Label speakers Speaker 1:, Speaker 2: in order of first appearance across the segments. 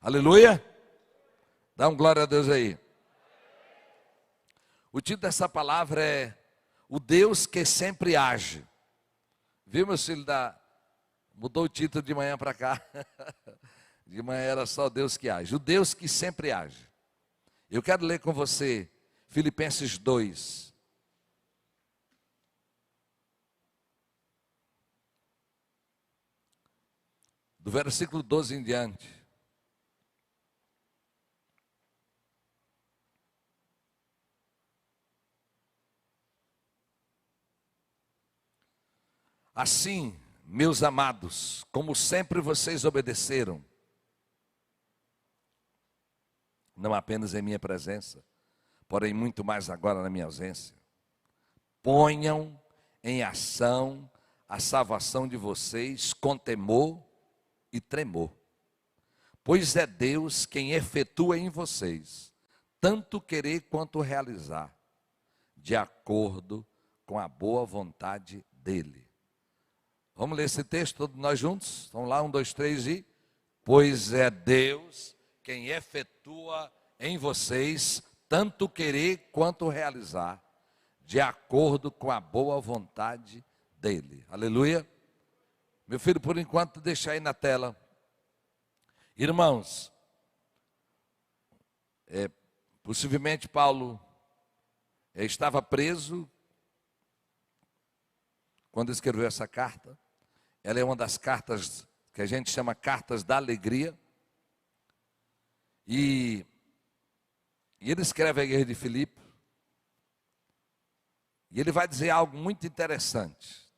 Speaker 1: Aleluia? Dá um glória a Deus aí. O título dessa palavra é O Deus que sempre age. Viu, meu filho? Mudou o título de manhã para cá. De manhã era só Deus que age. O Deus que sempre age. Eu quero ler com você Filipenses 2. Do versículo 12 em diante. Assim, meus amados, como sempre vocês obedeceram, não apenas em minha presença, porém muito mais agora na minha ausência, ponham em ação a salvação de vocês com temor e tremor, pois é Deus quem efetua em vocês, tanto querer quanto realizar, de acordo com a boa vontade dEle. Vamos ler esse texto todos nós juntos? Vamos lá, 1, 2, 3 e... Pois é Deus quem efetua em vocês, tanto querer quanto realizar, de acordo com a boa vontade dEle. Aleluia. Meu filho, por enquanto, deixa aí na tela. Irmãos, possivelmente Paulo estava preso quando escreveu essa carta. Ela é uma das cartas que a gente chama cartas da alegria. E ele escreve à igreja de Filipe. E ele vai dizer algo muito interessante.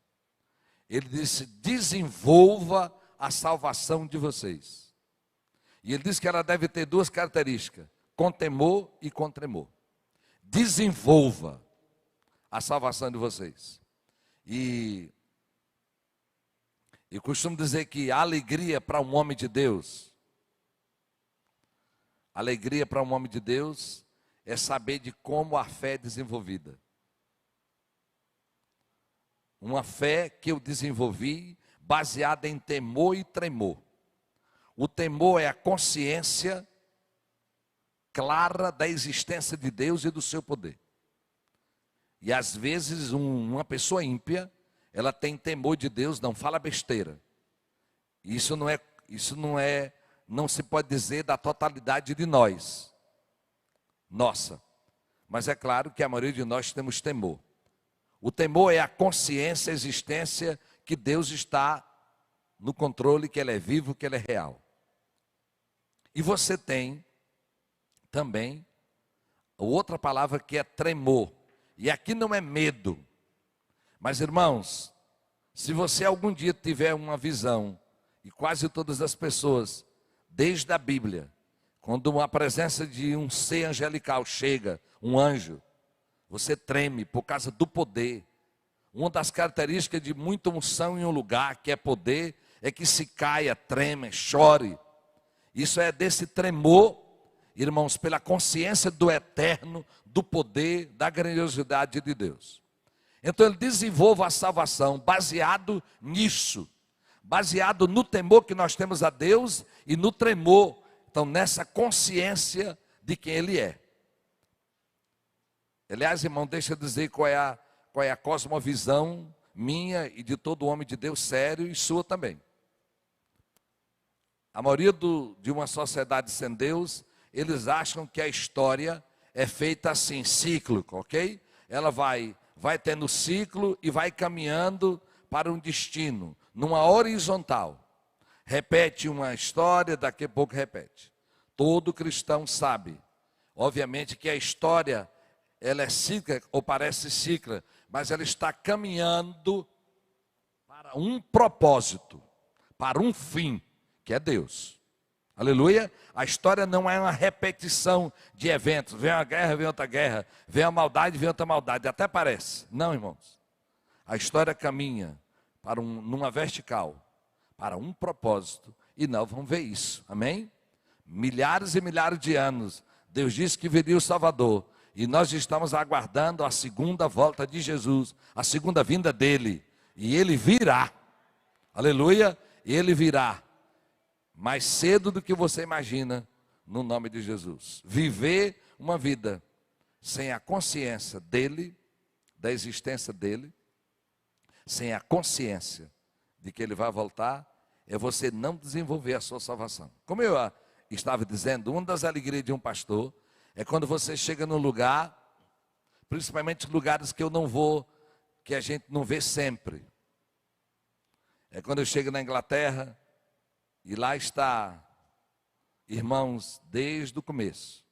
Speaker 1: Ele disse: desenvolva a salvação de vocês. E ele diz que ela deve ter duas características: com temor e com tremor. Desenvolva a salvação de vocês. E eu costumo dizer que a alegria para um homem de Deus, alegria para um homem de Deus é saber de como a fé é desenvolvida. Uma fé que eu desenvolvi baseada em temor e tremor. O temor é a consciência clara da existência de Deus e do seu poder. E às vezes uma pessoa ímpia, ela tem temor de Deus, não fala besteira. Isso não se pode dizer da totalidade de nós. Nossa. Mas é claro que a maioria de nós temos temor. O temor é a consciência, a existência que Deus está no controle, que Ele é vivo, que Ele é real. E você tem também outra palavra que é tremor. E aqui não é medo. Mas irmãos, se você algum dia tiver uma visão, e quase todas as pessoas, desde a Bíblia, quando a presença de um ser angelical chega, um anjo, você treme por causa do poder. Uma das características de muita unção em um lugar, que é poder, é que se caia, treme, chore. Isso é desse tremor, irmãos, pela consciência do eterno, do poder, da grandiosidade de Deus. Então ele desenvolve a salvação baseado nisso, baseado no temor que nós temos a Deus e no tremor, então nessa consciência de quem Ele é. Aliás, irmão, deixa eu dizer qual é a cosmovisão minha e de todo homem de Deus sério e sua também. A maioria de uma sociedade sem Deus, eles acham que a história é feita assim, cíclico, ok? Ela vai tendo ciclo e vai caminhando para um destino, numa horizontal. Repete uma história, daqui a pouco repete. Todo cristão sabe, obviamente, que a história, ela é cíclica, ou parece cíclica, mas ela está caminhando para um propósito, para um fim, que é Deus. Aleluia. A história não é uma repetição de eventos. Vem uma guerra, vem outra guerra. Vem a maldade, vem outra maldade. Até parece. Não, irmãos. A história caminha para numa vertical, para um propósito. E nós vamos ver isso. Amém? Milhares e milhares de anos, Deus disse que viria o Salvador. E nós estamos aguardando a segunda volta de Jesus, a segunda vinda dele. E ele virá. Aleluia. Ele virá. mais cedo do que você imagina, no nome de Jesus. Viver uma vida sem a consciência dele, da existência dele, sem a consciência de que ele vai voltar, é você não desenvolver a sua salvação. Como eu estava dizendo, uma das alegrias de um pastor é quando você chega num lugar, principalmente lugares que eu não vou, que a gente não vê sempre. É quando eu chego na Inglaterra e lá está irmãos desde o começo.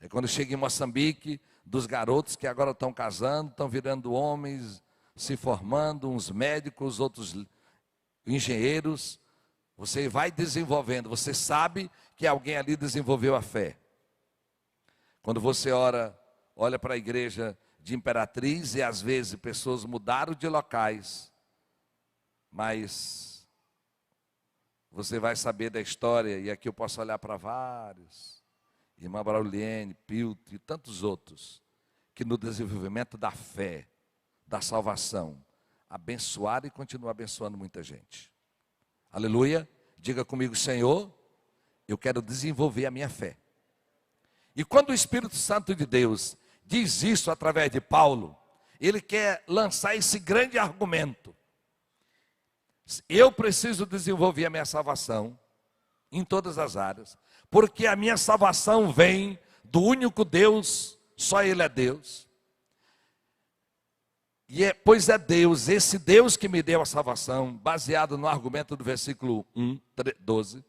Speaker 1: É quando eu chego em Moçambique, dos garotos que agora estão casando, estão virando homens, se formando, uns médicos, outros engenheiros. Você vai desenvolvendo, você sabe que alguém ali desenvolveu a fé. Quando você olha para a igreja de Imperatriz e às vezes pessoas mudaram de locais, mas você vai saber da história, e aqui eu posso olhar para vários, irmã Brauliene, Pilto e tantos outros, que no desenvolvimento da fé, da salvação, abençoaram e continuam abençoando muita gente. Aleluia, diga comigo: Senhor, eu quero desenvolver a minha fé. E quando o Espírito Santo de Deus diz isso através de Paulo, ele quer lançar esse grande argumento. Eu preciso desenvolver a minha salvação em todas as áreas, porque a minha salvação vem do único Deus, só Ele é Deus. Pois é Deus, esse Deus que me deu a salvação, baseado no argumento do versículo 12.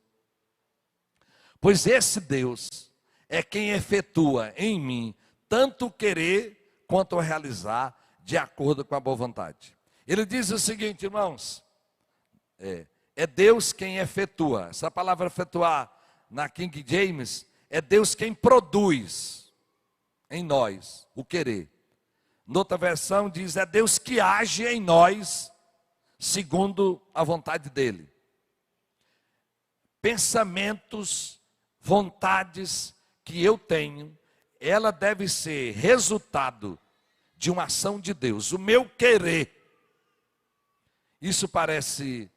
Speaker 1: Pois esse Deus é quem efetua em mim tanto o querer quanto o realizar, de acordo com a boa vontade. Ele diz o seguinte, irmãos, é Deus quem efetua. Essa palavra efetuar na King James é Deus quem produz em nós o querer. Noutra versão diz, é Deus que age em nós segundo a vontade dele. Pensamentos, vontades que eu tenho, ela deve ser resultado de uma ação de Deus. O meu querer. Isso parece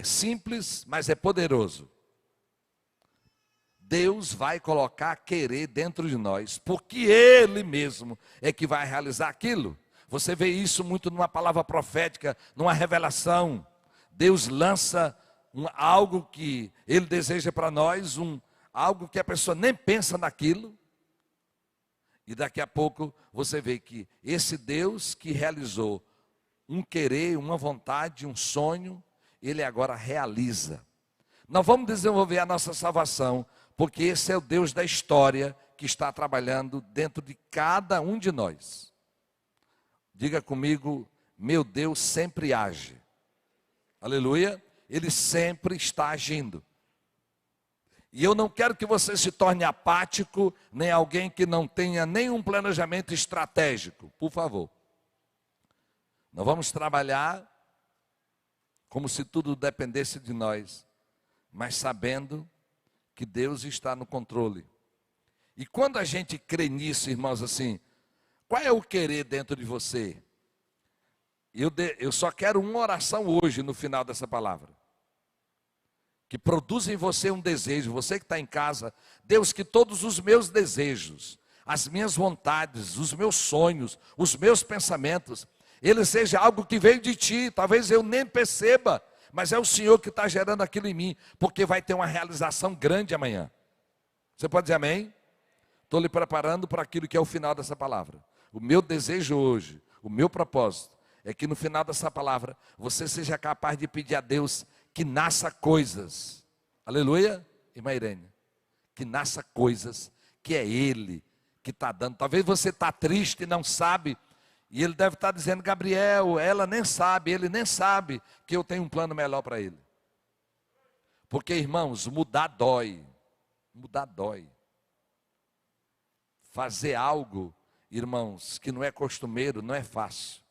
Speaker 1: simples, mas é poderoso. Deus vai colocar querer dentro de nós, porque Ele mesmo é que vai realizar aquilo. Você vê isso muito numa palavra profética, numa revelação. Deus lança algo que Ele deseja para nós, algo que a pessoa nem pensa naquilo. E daqui a pouco você vê que esse Deus que realizou um querer, uma vontade, um sonho, Ele agora realiza. Nós vamos desenvolver a nossa salvação, porque esse é o Deus da história que está trabalhando dentro de cada um de nós. Diga comigo, meu Deus sempre age. Aleluia, Ele sempre está agindo. E eu não quero que você se torne apático, nem alguém que não tenha nenhum planejamento estratégico, por favor. Nós vamos trabalhar como se tudo dependesse de nós, mas sabendo que Deus está no controle. E quando a gente crê nisso, irmãos, assim, qual é o querer dentro de você? Eu só quero uma oração hoje no final dessa palavra. Que produza em você um desejo, você que está em casa, Deus, que todos os meus desejos, as minhas vontades, os meus sonhos, os meus pensamentos, ele seja algo que veio de ti, talvez eu nem perceba, mas é o Senhor que está gerando aquilo em mim, porque vai ter uma realização grande amanhã. Você pode dizer amém? Estou lhe preparando para aquilo que é o final dessa palavra. O meu desejo hoje, o meu propósito, é que no final dessa palavra, você seja capaz de pedir a Deus que nasça coisas. Aleluia, irmã Irene. Que nasça coisas, que é Ele que está dando. Talvez você está triste e não sabe, e Ele deve estar dizendo, Gabriel, ela nem sabe, ele nem sabe que eu tenho um plano melhor para ele. Porque, irmãos, mudar dói. Mudar dói. Fazer algo, irmãos, que não é costumeiro, não é fácil.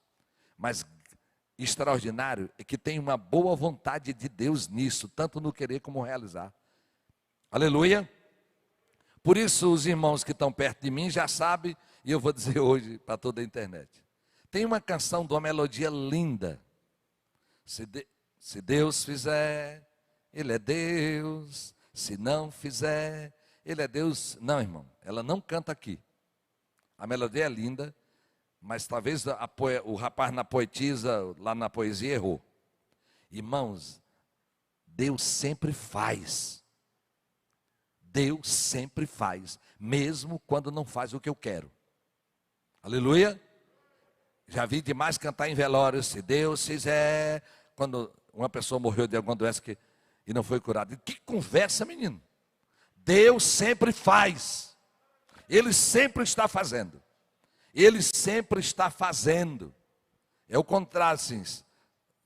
Speaker 1: Mas extraordinário é que tem uma boa vontade de Deus nisso, tanto no querer como realizar. Aleluia. Por isso os irmãos que estão perto de mim já sabem, e eu vou dizer hoje para toda a internet. Tem uma canção de uma melodia linda. Se Deus fizer Ele é Deus. Se não fizer, Ele é Deus. Não, irmão, ela não canta aqui. A melodia é linda, mas talvez o rapaz na poetisa, lá na poesia, errou. Irmãos, Deus sempre faz. Deus sempre faz, mesmo quando não faz o que eu quero. Aleluia. Já vi demais cantar em velório, se Deus fizer. Quando uma pessoa morreu de alguma doença e não foi curada. Que conversa, menino. Deus sempre faz. Ele sempre está fazendo. Ele sempre está fazendo. É o contrário, assim.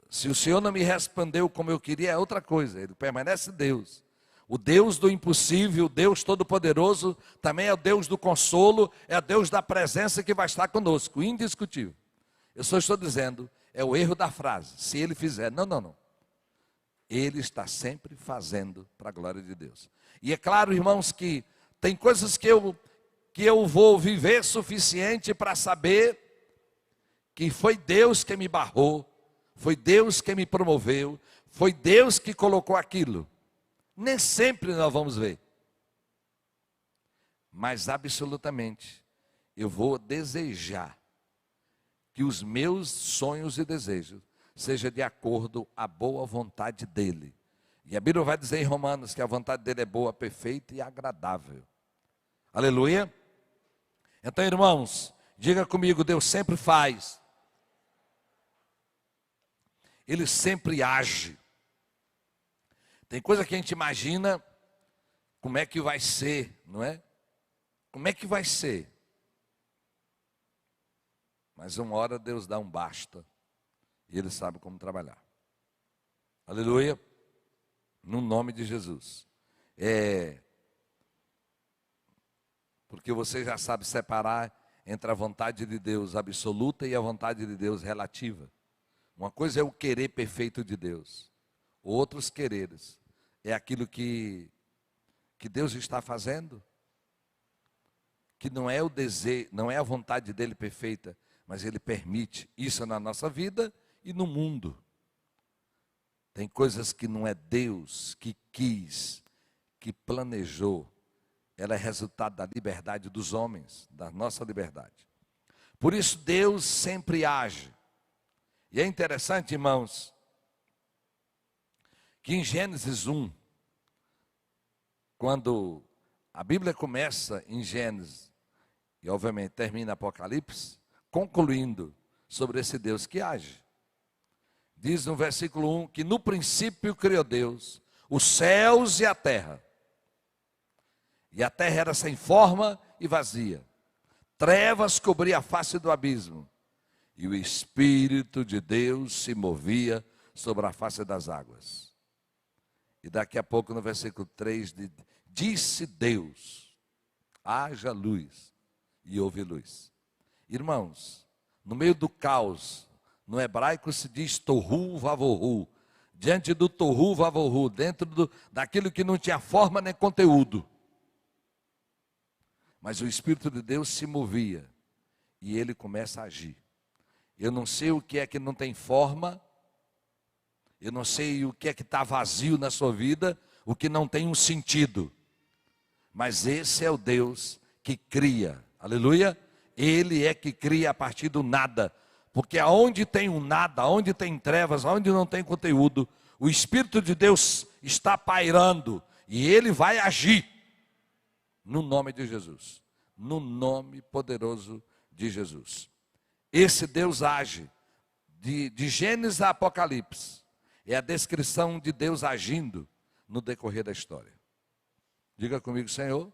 Speaker 1: Se o Senhor não me respondeu como eu queria, é outra coisa. Ele permanece Deus. O Deus do impossível, o Deus todo-poderoso, também é o Deus do consolo, é o Deus da presença que vai estar conosco, indiscutível. Eu só estou dizendo, é o erro da frase, se Ele fizer. Não, não, não. Ele está sempre fazendo para a glória de Deus. E é claro, irmãos, que tem coisas que eu vou viver suficiente para saber que foi Deus que me barrou, foi Deus que me promoveu, foi Deus que colocou aquilo. Nem sempre nós vamos ver. Mas absolutamente, eu vou desejar que os meus sonhos e desejos sejam de acordo à boa vontade dEle. E a Bíblia vai dizer em Romanos que a vontade dEle é boa, perfeita e agradável. Aleluia. Então, irmãos, diga comigo, Deus sempre faz. Ele sempre age. Tem coisa que a gente imagina como é que vai ser, não é? Como é que vai ser? Mas uma hora Deus dá um basta e Ele sabe como trabalhar. Aleluia. No nome de Jesus. Porque você já sabe separar entre a vontade de Deus absoluta e a vontade de Deus relativa. Uma coisa é o querer perfeito de Deus. Outros quereres é aquilo que Deus está fazendo, que não é o desejo, não é a vontade dele perfeita, mas ele permite isso na nossa vida e no mundo. Tem coisas que não é Deus que quis, que planejou. Ela é resultado da liberdade dos homens, da nossa liberdade. Por isso Deus sempre age. E é interessante, irmãos, que em Gênesis 1, quando a Bíblia começa em Gênesis, e obviamente termina em Apocalipse, concluindo sobre esse Deus que age. Diz no versículo 1 que no princípio criou Deus os céus e a terra. E a terra era sem forma e vazia. Trevas cobriam a face do abismo. E o Espírito de Deus se movia sobre a face das águas. E daqui a pouco no versículo 3 disse Deus, haja luz, e houve luz. Irmãos, no meio do caos, no hebraico se diz tohu vavohu, diante do tohu vavohu, dentro daquilo que não tinha forma nem conteúdo. Mas o Espírito de Deus se movia, e ele começa a agir. Eu não sei o que é que não tem forma, eu não sei o que é que está vazio na sua vida, o que não tem um sentido. Mas esse é o Deus que cria, aleluia. Ele é que cria a partir do nada. Porque aonde tem um nada, aonde tem trevas, aonde não tem conteúdo, o Espírito de Deus está pairando. E Ele vai agir. No nome de Jesus. No nome poderoso de Jesus. Esse Deus age. De Gênesis a Apocalipse. É a descrição de Deus agindo no decorrer da história. Diga comigo, Senhor,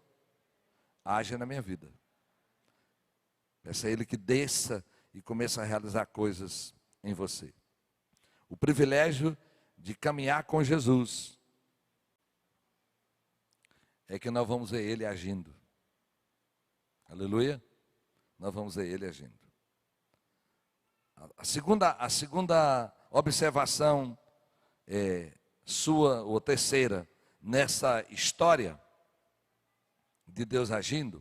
Speaker 1: age na minha vida. Peça a Ele que desça e comece a realizar coisas em você. O privilégio de caminhar com Jesus é que nós vamos ver Ele agindo. Aleluia? Nós vamos ver Ele agindo. A segunda observação sua, ou terceira, nessa história de Deus agindo,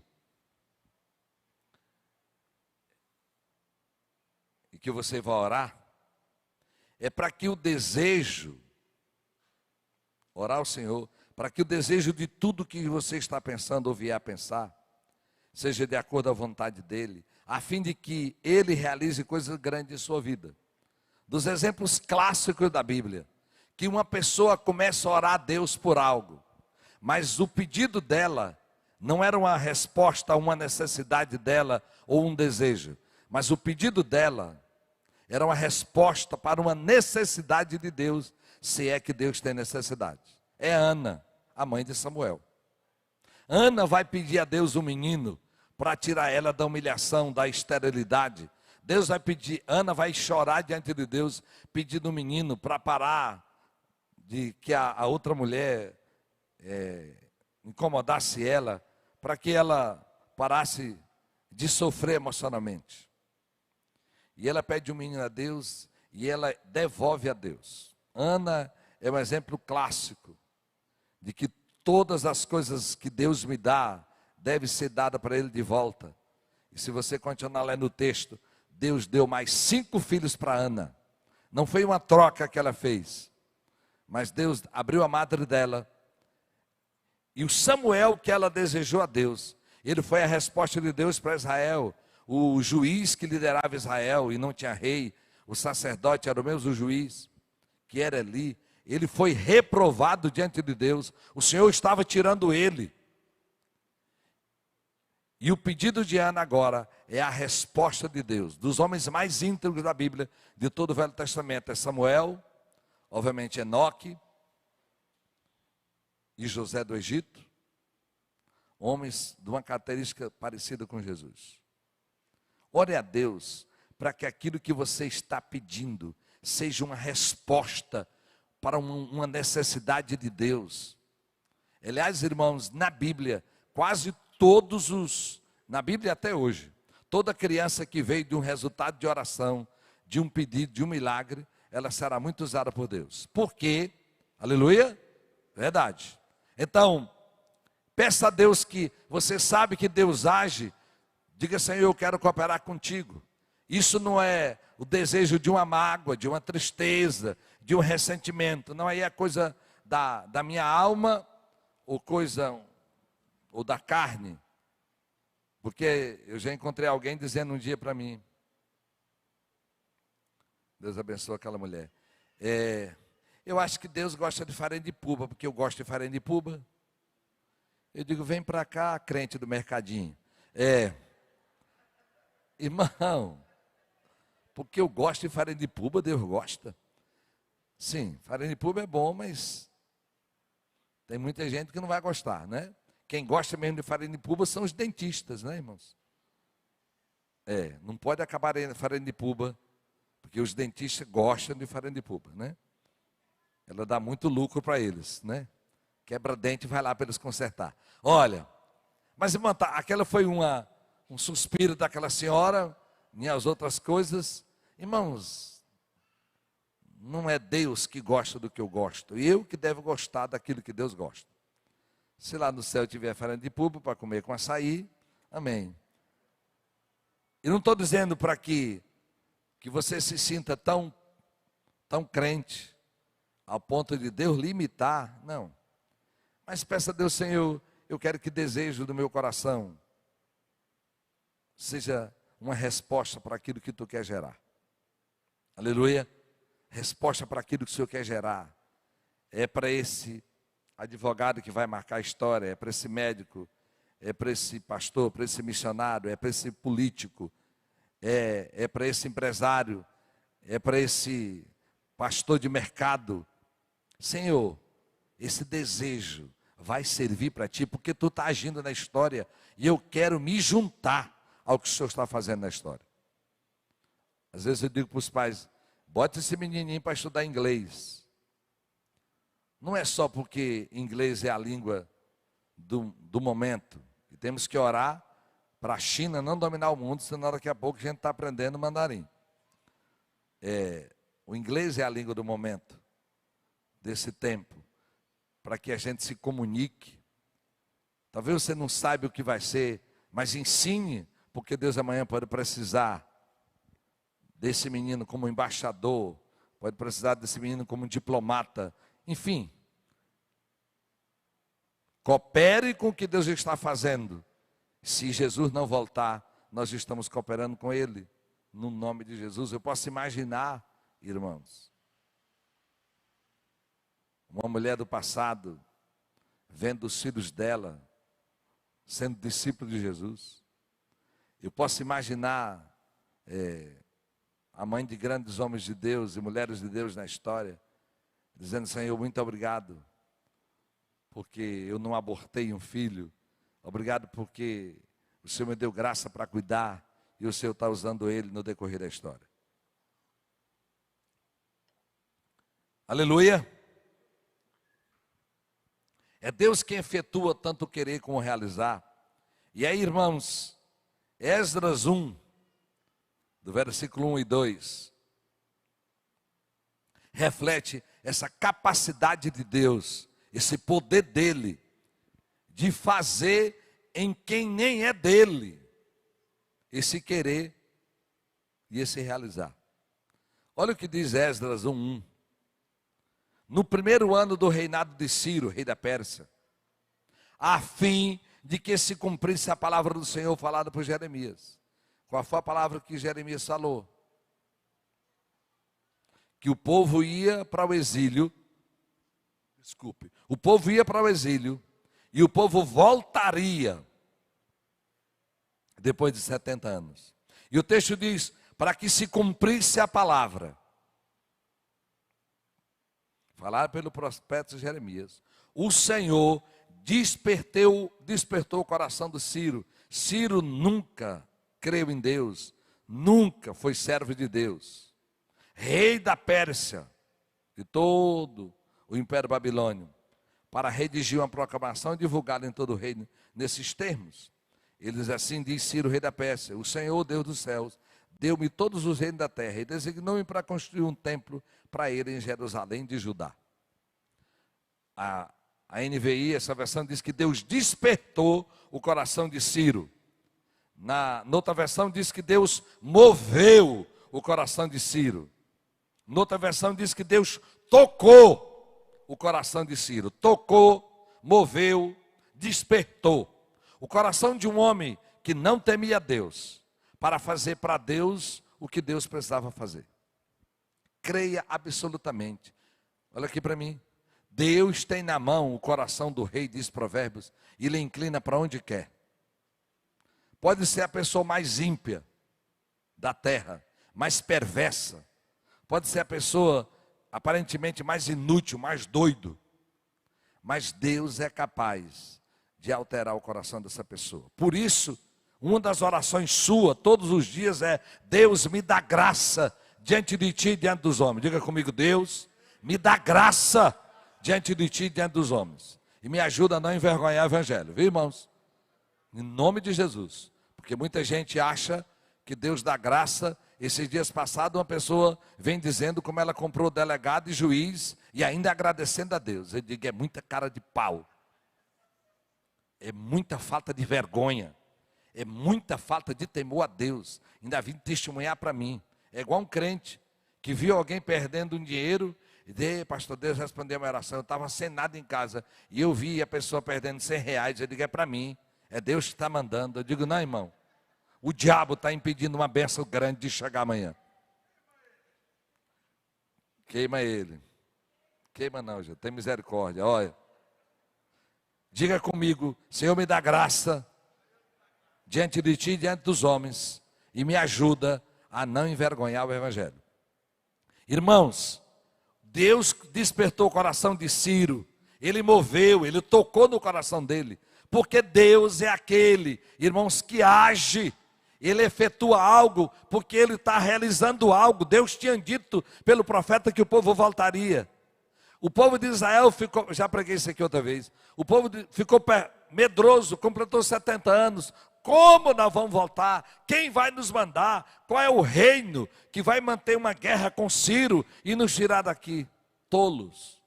Speaker 1: e que você vai orar, é para que o desejo orar ao Senhor, para que o desejo de tudo que você está pensando ou vier a pensar, seja de acordo à vontade dEle, a fim de que Ele realize coisas grandes em sua vida. Dos exemplos clássicos da Bíblia, que uma pessoa começa a orar a Deus por algo, mas o pedido dela não era uma resposta a uma necessidade dela ou um desejo, mas o pedido dela era uma resposta para uma necessidade de Deus, se é que Deus tem necessidade. É Ana, a mãe de Samuel. Ana vai pedir a Deus um menino para tirar ela da humilhação, da esterilidade. Deus vai pedir, Ana vai chorar diante de Deus, pedindo um menino para parar de que a outra mulher incomodasse ela, para que ela parasse de sofrer emocionalmente. E ela pede um menino a Deus e ela devolve a Deus. Ana é um exemplo clássico de que todas as coisas que Deus me dá deve ser dada para Ele de volta. E se você continuar lendo o texto, Deus deu mais 5 filhos para Ana. Não foi uma troca que ela fez, mas Deus abriu a madre dela. E o Samuel que ela desejou a Deus, ele foi a resposta de Deus para Israel. O juiz que liderava Israel e não tinha rei, o sacerdote era o mesmo juiz, que era Eli. Ele foi reprovado diante de Deus. O Senhor estava tirando ele. E o pedido de Ana agora é a resposta de Deus. Dos homens mais íntegros da Bíblia, de todo o Velho Testamento, é Samuel, obviamente Enoque e José do Egito. Homens de uma característica parecida com Jesus. Ore a Deus para que aquilo que você está pedindo seja uma resposta para uma necessidade de Deus. Aliás, irmãos, na Bíblia, quase todos na Bíblia até hoje, toda criança que veio de um resultado de oração, de um pedido, de um milagre, ela será muito usada por Deus. Por quê? Aleluia? Verdade. Então, peça a Deus que você sabe que Deus age, diga, Senhor, eu quero cooperar contigo. Isso não é o desejo de uma mágoa, de uma tristeza, de um ressentimento. Não, aí é coisa da minha alma ou da carne. Porque eu já encontrei alguém dizendo um dia para mim, Deus abençoe aquela mulher, eu acho que Deus gosta de farinha de puba, porque eu gosto de farinha de puba. Eu digo, vem para cá, crente do mercadinho. Irmão, porque eu gosto de farinha de puba, Deus gosta. Sim, farinha de puba é bom, mas tem muita gente que não vai gostar, né? Quem gosta mesmo de farinha de puba são os dentistas, né, irmãos? Não pode acabar em farinha de puba, porque os dentistas gostam de farinha de puba, né? Ela dá muito lucro para eles, né? Quebra dente e vai lá para eles consertar. Olha, mas irmão, aquela foi um suspiro daquela senhora, e as outras coisas. Irmãos, não é Deus que gosta do que eu gosto, eu que devo gostar daquilo que Deus gosta. Se lá no céu tiver farinha de puba para comer com açaí, amém. E não estou dizendo para que você se sinta tão crente, ao ponto de Deus limitar, não. Mas peça a Deus, Senhor, eu quero que desejo do meu coração seja uma resposta para aquilo que tu quer gerar. Aleluia. Resposta para aquilo que o Senhor quer gerar. É para esse advogado que vai marcar a história, é para esse médico, é para esse pastor, para esse missionário, é para esse político, é para esse empresário, é para esse pastor de mercado. Senhor, esse desejo vai servir para ti, porque tu está agindo na história, e eu quero me juntar ao que o Senhor está fazendo na história. Às vezes eu digo para os pais, bota esse menininho para estudar inglês. Não é só porque inglês é a língua do momento, e temos que orar para a China não dominar o mundo, senão daqui a pouco a gente está aprendendo mandarim. O inglês é a língua do momento, desse tempo, para que a gente se comunique. Talvez você não saiba o que vai ser, mas ensine, porque Deus amanhã pode precisar desse menino como embaixador, pode precisar desse menino como diplomata, enfim. Coopere com o que Deus está fazendo. Se Jesus não voltar, nós estamos cooperando com Ele. No nome de Jesus. Eu posso imaginar, irmãos, uma mulher do passado, vendo os filhos dela, sendo discípulo de Jesus. Eu posso imaginar a mãe de grandes homens de Deus e mulheres de Deus na história, dizendo: Senhor, muito obrigado, porque eu não abortei um filho. Obrigado porque o Senhor me deu graça para cuidar e o Senhor está usando ele no decorrer da história. Aleluia. É Deus quem efetua tanto querer como realizar. E aí, irmãos, Esdras 1, do versículo 1 e 2, reflete essa capacidade de Deus, esse poder dele, de fazer em quem nem é dele, esse querer e esse realizar. Olha o que diz Esdras 1:1. No primeiro ano do reinado de Ciro, rei da Pérsia, a fim de que se cumprisse a palavra do Senhor falada por Jeremias. Qual foi a palavra que Jeremias falou? Que o povo ia para o exílio. O povo ia para o exílio e o povo voltaria depois de 70 anos. E o texto diz: para que se cumprisse a palavra falada pelo profeta Jeremias, o Senhor despertou o coração do Ciro. Ciro nunca creu em Deus, nunca foi servo de Deus, rei da Pérsia, de todo o Império Babilônio, para redigir uma proclamação e divulgá-la em todo o reino, nesses termos. Eles assim diz Ciro, rei da Pérsia: o Senhor, Deus dos céus, deu-me todos os reinos da terra e designou-me para construir um templo para ele em Jerusalém de Judá. A NVI, essa versão, diz que Deus despertou o coração de Ciro. Na outra versão diz que Deus moveu o coração de Ciro. Noutra versão diz que Deus tocou o coração de Ciro. Tocou, moveu, despertou o coração de um homem que não temia Deus, para fazer para Deus o que Deus precisava fazer. Creia absolutamente. Olha aqui para mim. Deus tem na mão o coração do rei, diz Provérbios, e ele inclina para onde quer. Pode ser a pessoa mais ímpia da terra, mais perversa. Pode ser a pessoa aparentemente mais inútil, mais doido. Mas Deus é capaz de alterar o coração dessa pessoa. Por isso, uma das orações sua todos os dias é: Deus, me dá graça diante de ti e diante dos homens. Diga comigo: Deus, me dá graça diante de ti e diante dos homens. E me ajuda a não envergonhar o evangelho. Viu, irmãos? Em nome de Jesus. Porque muita gente acha que Deus dá graça. Esses dias passados uma pessoa vem dizendo como ela comprou delegado e juiz e ainda agradecendo a Deus. Eu digo: é muita cara de pau. É muita falta de vergonha. É muita falta de temor a Deus. Ainda vim testemunhar para mim. É igual um crente que viu alguém perdendo um dinheiro e disse: pastor, Deus respondeu a minha oração. Eu estava sem nada em casa e eu vi a pessoa perdendo R$100. Eu digo: é para mim, é Deus que está mandando. Eu digo: não, irmão, o diabo está impedindo uma bênção grande de chegar amanhã. Queima ele. Queima não, gente, tem misericórdia. Olha, diga comigo: Senhor, me dá graça diante de ti e diante dos homens, e me ajuda a não envergonhar o evangelho. Irmãos, Deus despertou o coração de Ciro. Ele moveu, ele tocou no coração dele. Porque Deus é aquele, irmãos, que age. Ele efetua algo, porque ele está realizando algo. Deus tinha dito pelo profeta que o povo voltaria. O povo de Israel ficou, já preguei isso aqui outra vez. O povo ficou medroso, completou 70 anos. Como nós vamos voltar? Quem vai nos mandar? Qual é o reino que vai manter uma guerra com Ciro e nos tirar daqui? Tolos.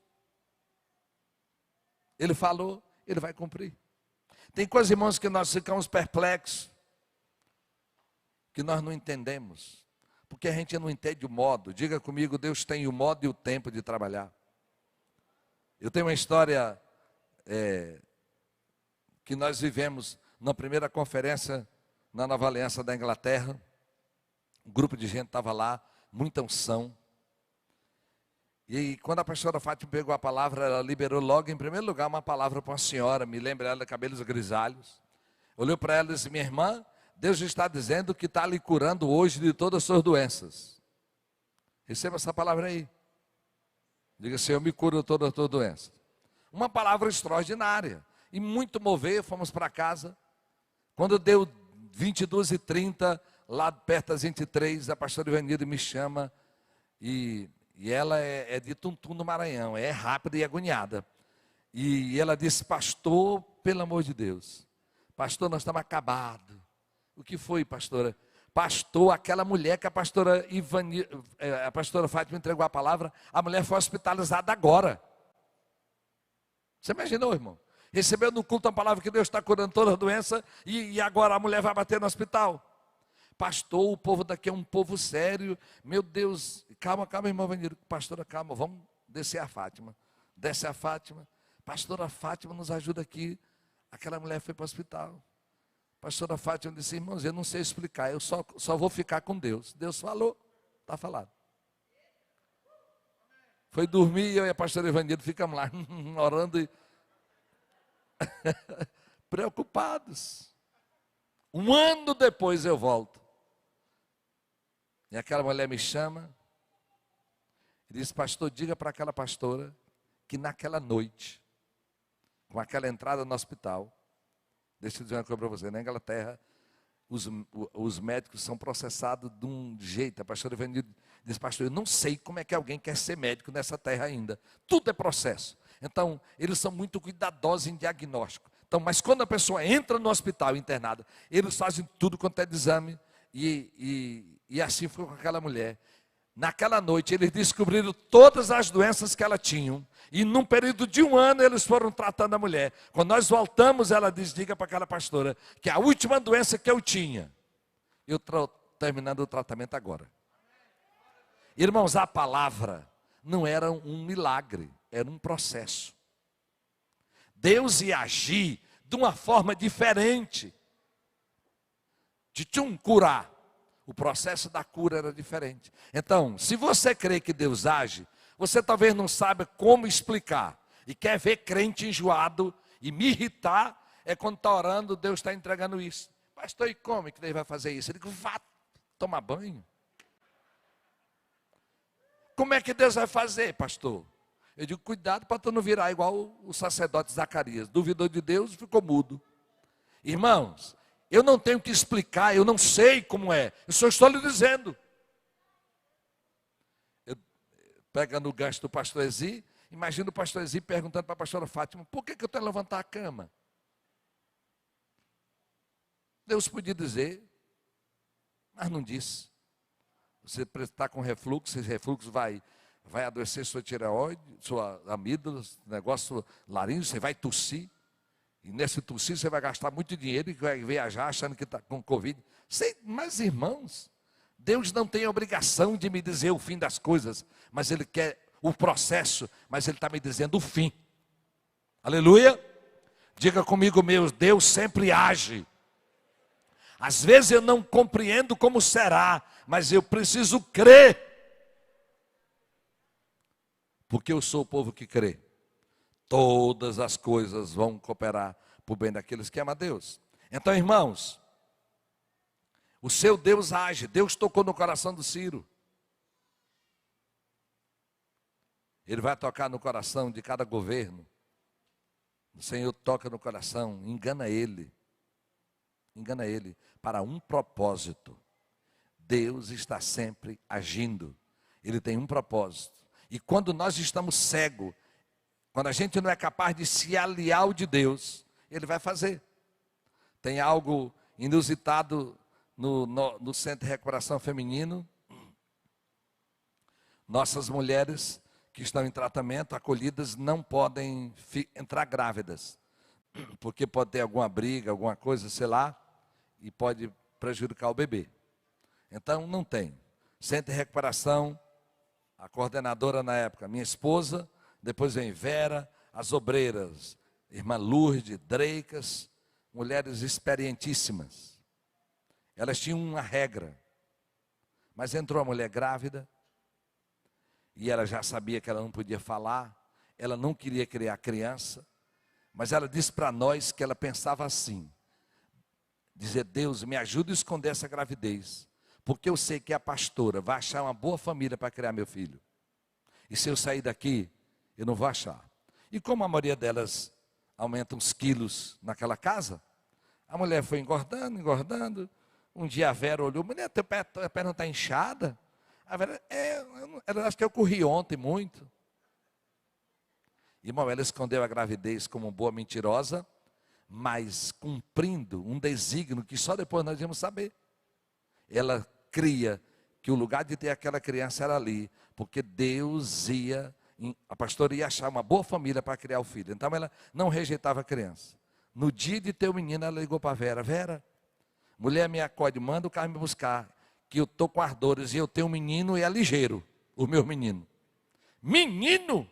Speaker 1: Ele falou, ele vai cumprir. Tem coisas, irmãos, que nós ficamos perplexos, que nós não entendemos, porque a gente não entende o modo. Diga comigo: Deus tem o modo e o tempo de trabalhar. Eu tenho uma história que nós vivemos na primeira conferência na Nova Aliança da Inglaterra. Um grupo de gente estava lá, muita unção. E quando a pastora Fátima pegou a palavra, ela liberou logo, em primeiro lugar, uma palavra para uma senhora, me lembro ela, cabelos grisalhos. Olhou para ela e disse: minha irmã, Deus está dizendo que está lhe curando hoje de todas as suas doenças. Receba essa palavra aí. Diga: Senhor, me cura de todas as tuas doenças. Uma palavra extraordinária. E muito mover, fomos para casa. Quando deu 22h30, lá perto das 23, a pastora Ivanilda me chama. E ela é de Tuntum, no Maranhão. É rápida e agoniada. E ela disse: pastor, pelo amor de Deus. Pastor, nós estamos acabados. O que foi, pastora? Pastor, aquela mulher que a pastora Fátima entregou a palavra, a mulher foi hospitalizada agora. Você imaginou, irmão? Recebeu no culto a palavra que Deus está curando toda a doença e agora a mulher vai bater no hospital. Pastor, o povo daqui é um povo sério. Meu Deus, calma, irmão Vanir. Pastora, calma, vamos descer a Fátima. Desce a Fátima. Pastora Fátima nos ajuda aqui. Aquela mulher foi para o hospital. Pastora Fátima disse: irmãos, eu não sei explicar, eu só vou ficar com Deus. Deus falou, está falado. Foi dormir, eu e a pastora Ivanilda ficamos lá, orando e preocupados. Um ano depois eu volto. E aquela mulher me chama e diz: pastor, diga para aquela pastora que naquela noite, com aquela entrada no hospital, deixa eu dizer uma coisa para você, na Inglaterra, os médicos são processados de um jeito. A pastora Ivanilda diz: pastor, eu não sei como é que alguém quer ser médico nessa terra ainda. Tudo é processo. Então, eles são muito cuidadosos em diagnóstico. Então, mas quando a pessoa entra no hospital internada, eles fazem tudo quanto é de exame. E assim foi com aquela mulher. Naquela noite, eles descobriram todas as doenças que ela tinha. E num período de 1 ano, eles foram tratando a mulher. Quando nós voltamos, ela diz: diga para aquela pastora que a última doença que eu tinha, eu estou terminando o tratamento agora. Irmãos, a palavra não era um milagre, era um processo. Deus ia agir de uma forma diferente. De curar. O processo da cura era diferente. Então, se você crê que Deus age, você talvez não saiba como explicar. E quer ver crente enjoado e me irritar, é quando está orando, Deus está entregando isso. Pastor, e como que Deus vai fazer isso? Eu digo: vá tomar banho. Como é que Deus vai fazer, pastor? Eu digo: cuidado para tu não virar igual o sacerdote Zacarias. Duvidou de Deus e ficou mudo. Irmãos, eu não tenho que explicar, eu não sei como é. Eu só estou lhe dizendo. Pega no gancho do pastor Ezi, imagina o pastor Ezi perguntando para a pastora Fátima: por que eu tenho que levantar a cama? Deus podia dizer, mas não disse. Você está com refluxo, esse refluxo vai adoecer sua tireoide, sua amígdala, negócio laríngeo, você vai tossir. E nesse tossir você vai gastar muito dinheiro e vai viajar achando que está com Covid. Mas irmãos, Deus não tem obrigação de me dizer o fim das coisas, mas Ele quer o processo, mas Ele está me dizendo o fim. Aleluia? Diga comigo: meu Deus sempre age. Às vezes eu não compreendo como será, mas eu preciso crer. Porque eu sou o povo que crê. Todas as coisas vão cooperar para o bem daqueles que amam a Deus. Então, irmãos, o seu Deus age. Deus tocou no coração do Ciro. Ele vai tocar no coração de cada governo. O Senhor toca no coração, engana ele. Engana ele para um propósito. Deus está sempre agindo. Ele tem um propósito. E quando nós estamos cegos, quando a gente não é capaz de se aliar ao de Deus, Ele vai fazer. Tem algo inusitado no Centro de Recuperação Feminino. Nossas mulheres que estão em tratamento, acolhidas, não podem entrar grávidas. Porque pode ter alguma briga, alguma coisa, sei lá, e pode prejudicar o bebê. Então, não tem. Centro de Recuperação, a coordenadora na época, minha esposa, depois vem Vera, as obreiras, irmã Lourdes, Dreicas, mulheres experientíssimas. Elas tinham uma regra. Mas entrou a mulher grávida, e ela já sabia que ela não podia falar, ela não queria criar criança, mas ela disse para nós que ela pensava assim, dizer: Deus, me ajuda a esconder essa gravidez, porque eu sei que a pastora vai achar uma boa família para criar meu filho, e se eu sair daqui, eu não vou achar. E como a maioria delas aumenta uns quilos naquela casa, a mulher foi engordando, engordando. Um dia a Vera olhou: mulher, tua perna está inchada? A Vera: eu acho que eu corri ontem muito. Irmão, ela escondeu a gravidez como boa mentirosa, mas cumprindo um desígnio que só depois nós íamos saber. Ela cria que o lugar de ter aquela criança era ali, porque Deus a pastora ia achar uma boa família para criar o filho. Então ela não rejeitava a criança. No dia de ter o menino, ela ligou para a Vera: Vera, mulher me acode, manda o carro me buscar, que eu estou com ardores e eu tenho um menino e é ligeiro, o meu menino. Menino?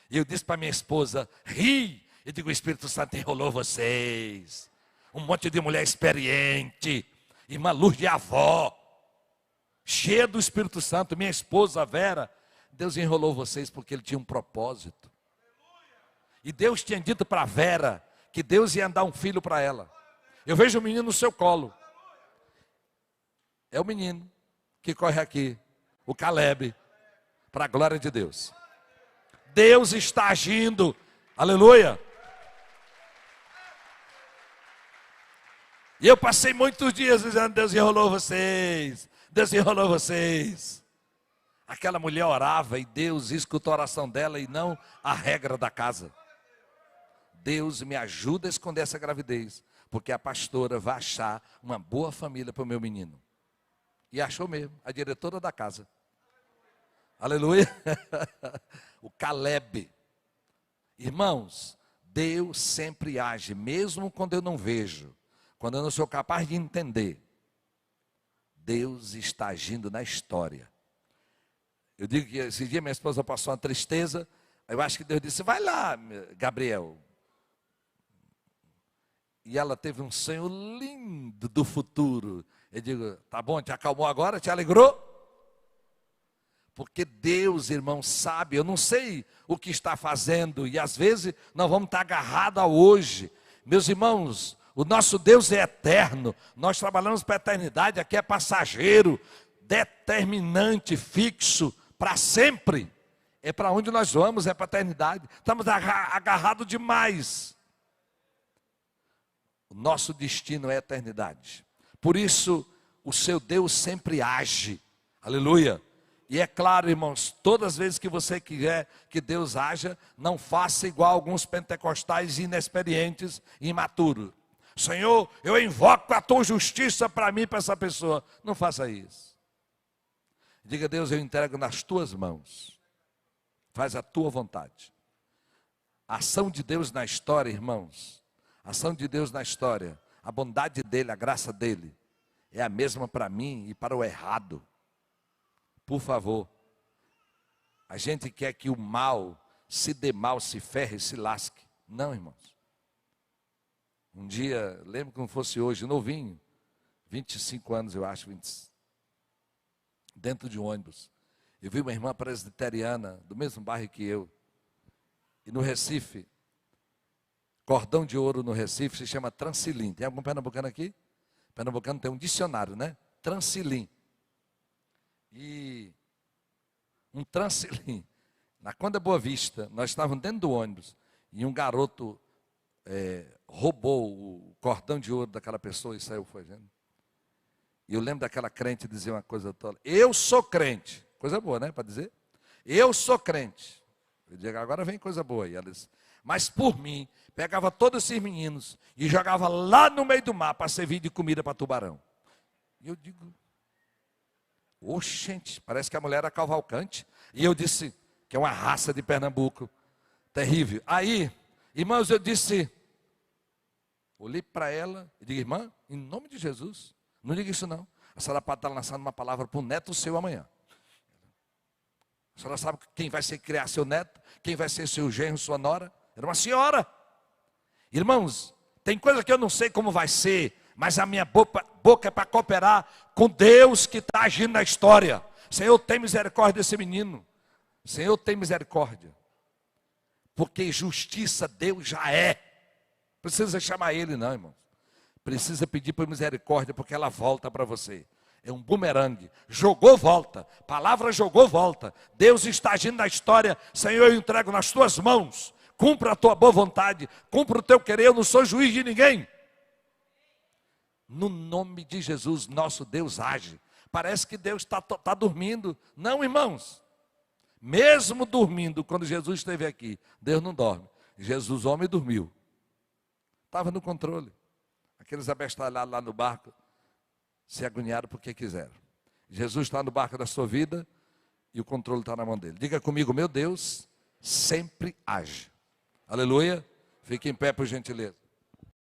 Speaker 1: E eu disse para minha esposa: ri. Eu digo: o Espírito Santo enrolou vocês. Um monte de mulher experiente, irmã Luz de avó, cheia do Espírito Santo. Minha esposa Vera, Deus enrolou vocês porque Ele tinha um propósito. E Deus tinha dito para Vera que Deus ia dar um filho para ela. Eu vejo o menino no seu colo. É o menino que corre aqui, o Caleb, para a glória de Deus. Deus está agindo, aleluia. E eu passei muitos dias dizendo: Deus enrolou vocês, Deus enrolou vocês. Aquela mulher orava e Deus escutou a oração dela e não a regra da casa. Deus me ajuda a esconder essa gravidez, porque a pastora vai achar uma boa família para o meu menino. E achou mesmo, a diretora da casa. Aleluia. O Caleb. Irmãos, Deus sempre age, mesmo quando eu não vejo, quando eu não sou capaz de entender. Deus está agindo na história. Eu digo que esse dia minha esposa passou uma tristeza, eu acho que Deus disse: vai lá, Gabriel. E ela teve um sonho lindo do futuro. Eu digo: tá bom, te acalmou agora? Te alegrou? Porque Deus, irmão, sabe, eu não sei o que está fazendo, e às vezes nós vamos estar agarrados a hoje. Meus irmãos, o nosso Deus é eterno, nós trabalhamos para a eternidade, aqui é passageiro, determinante, fixo, para sempre. É para onde nós vamos, é para a eternidade. Estamos agarrados demais. O nosso destino é a eternidade. Por isso, o seu Deus sempre age. Aleluia. E é claro, irmãos, todas as vezes que você quiser que Deus haja, não faça igual alguns pentecostais inexperientes e imaturos. Senhor, eu invoco a tua justiça para mim, para essa pessoa. Não faça isso. Diga: Deus, eu entrego nas tuas mãos. Faz a tua vontade. A ação de Deus na história, irmãos, a ação de Deus na história, a bondade dele, a graça dele, é a mesma para mim e para o errado. Por favor, a gente quer que o mal se dê mal, se ferre, se lasque. Não, irmãos. Um dia, lembro como fosse hoje, novinho, 25 anos eu acho, 20, dentro de um ônibus. Eu vi uma irmã presbiteriana, do mesmo bairro que eu. E no Recife, cordão de ouro no Recife, se chama Transilim. Tem algum pernambucano aqui? Pernambucano tem um dicionário, né? Transilim. E um Transilim, na Conde Boa Vista, nós estávamos dentro do ônibus, e um garoto roubou o cordão de ouro daquela pessoa e saiu fazendo. E eu lembro daquela crente dizer uma coisa toda: eu sou crente. Coisa boa, né, para dizer? Eu sou crente. Eu digo: agora vem coisa boa. E ela disse: mas por mim, pegava todos esses meninos e jogava lá no meio do mar para servir de comida para tubarão. E eu digo: oxente, parece que a mulher era Cavalcante. E eu disse que é uma raça de Pernambuco terrível. Aí, irmãos, eu disse, olhei para ela e digo: irmã, em nome de Jesus, não diga isso não. A senhora pode estar lançando uma palavra para o neto seu amanhã. A senhora sabe quem vai ser criar seu neto? Quem vai ser seu genro, sua nora? Era uma senhora. Irmãos, tem coisa que eu não sei como vai ser, mas a minha boca é para cooperar com Deus que está agindo na história. Senhor, tem misericórdia desse menino. Senhor, tem misericórdia. Porque justiça Deus já é. Precisa chamar ele não, irmão. Precisa pedir por misericórdia, porque ela volta para você. É um bumerangue. Jogou, volta. Palavra jogou, volta. Deus está agindo na história. Senhor, eu entrego nas tuas mãos. Cumpra a tua boa vontade. Cumpra o teu querer. Eu não sou juiz de ninguém. No nome de Jesus, nosso Deus age. Parece que Deus está dormindo. Não, irmãos. Mesmo dormindo, quando Jesus esteve aqui, Deus não dorme. Jesus, homem, dormiu. Estava no controle. Aqueles abestalhados lá no barco se agoniaram porque quiseram. Jesus está no barco da sua vida e o controle está na mão dele. Diga comigo, meu Deus sempre age. Aleluia. Fique em pé, por gentileza.